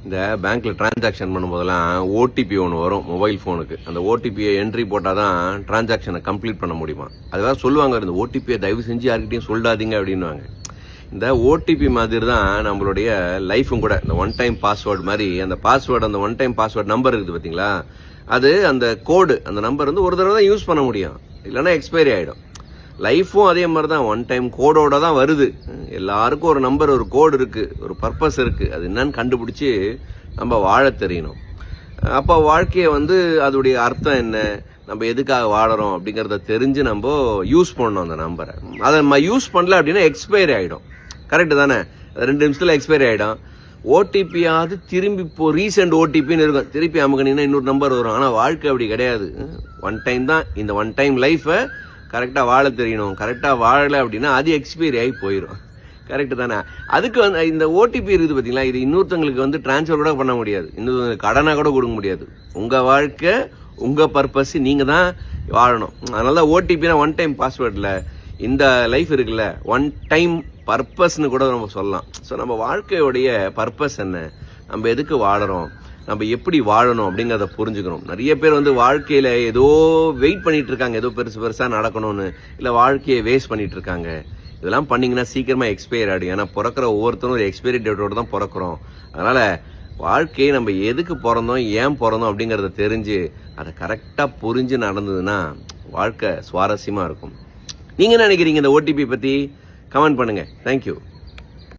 இந்த பேங்க்கில் transaction பண்ணும்போதெல்லாம் OTP ஒன்று வரும் மொபைல் ஃபோனுக்கு. அந்த ஓடிபியை என்ட்ரி போட்டால் தான் டிரான்சாக்ஷனை கம்ப்ளீட் பண்ண முடியுமா. அதுதான் சொல்லுவாங்க, இந்த ஓடிபியை தயவு செஞ்சு யார்கிட்டையும் சொல்லாதீங்க அப்படின்வாங்க. இந்த ஓடிபி மாதிரி தான் நம்மளுடைய லைஃபும் கூட. இந்த ஒன் டைம் பாஸ்வேர்டு மாதிரி அந்த பாஸ்வேர்டு, அந்த ஒன் டைம் பாஸ்வேர்டு நம்பர் இருக்குது பார்த்தீங்களா, அது அந்த கோடு, அந்த நம்பர் வந்து ஒரு தடவை தான் யூஸ் பண்ண முடியும், இல்லைன்னா எக்ஸ்பைரி ஆகிடும். லைஃப்பும் அதே மாதிரி தான், ஒன் டைம் கோடோட தான் வருது. எல்லாருக்கும் ஒரு நம்பர், ஒரு கோடு இருக்குது, ஒரு பர்பஸ் இருக்குது. அது என்னன்னு கண்டுபிடிச்சி நம்ம வாழ தெரியணும். அப்போ வாழ்க்கையை வந்து அதோடைய அர்த்தம் என்ன, நம்ம எதுக்காக வாழறோம் அப்படிங்கிறத தெரிஞ்சு நம்ம யூஸ் பண்ணணும் அந்த நம்பரை. அதை நம்ம யூஸ் பண்ணல அப்படின்னா எக்ஸ்பைரி ஆகிடும். கரெக்டு தானே? 2 நிமிஷத்தில் எக்ஸ்பைரி ஆகிடும். ஓடிபியாவது திரும்பி இப்போ ரீசெண்ட் ஓடிபின்னு இருக்கும், திருப்பி அமுக்கினீங்கன்னா இன்னொரு நம்பர் வரும். ஆனால் வாழ்க்கை அப்படி கிடையாது. ஒன் டைம் தான். இந்த ஒன் டைம் லைஃப்பை கரெக்டாக வாழ தெரியணும். கரெக்டாக வாழலை அப்படின்னா அது எக்ஸ்பைரி ஆகி போயிடும். கரெக்டு தானே? அதுக்கு வந்து இந்த ஓடிபி இருக்குது பார்த்தீங்களா, இது இன்னொருத்தங்களுக்கு வந்து டிரான்ஸ்ஃபர் கூட பண்ண முடியாது, இன்னொருத்தங்களுக்கு கடனாக கூட கொடுக்க முடியாது. உங்கள் வாழ்க்கை, உங்கள் பர்பஸ், நீங்கள் தான் வாழணும். அதனால தான் ஓடிபினா ஒன் டைம் பாஸ்வேர்டில் இந்த லைஃப் இருக்குல்ல, ஒன் டைம் பர்பஸ்ன்னு கூட நம்ம சொல்லலாம். ஸோ நம்ம வாழ்க்கையோடைய பர்பஸ் என்ன, நம்ம எதுக்கு வாழறோம், நம்ம எப்படி வாழணும் அப்படிங்கிறத புரிஞ்சுக்கணும். நிறைய பேர் வந்து வாழ்க்கையில் ஏதோ வெயிட் பண்ணிட்டு இருக்காங்க, ஏதோ பெருசாக நடக்கணும்னு, இல்லை வாழ்க்கையை வேஸ்ட் பண்ணிட்டு இருக்காங்க. இதெல்லாம் பண்ணிங்கன்னா சீக்கிரமாக எக்ஸ்பயர் ஆகிடும். ஏன்னா பிறக்கிற ஒவ்வொருத்தரும் ஒரு எக்ஸ்பைரி டேட்டோடு தான் பிறக்கிறோம். அதனால் வாழ்க்கையை நம்ம எதுக்கு பிறந்தோம், ஏன் பிறந்தோம் அப்படிங்கிறத தெரிஞ்சு அதை கரெக்டாக புரிஞ்சு நடந்ததுன்னா வாழ்க்கை சுவாரஸ்யமாக இருக்கும். நீங்கள் என்ன நினைக்கிறீங்க இந்த ஓடிபி பற்றி? கமெண்ட் பண்ணுங்கள். தேங்க்யூ.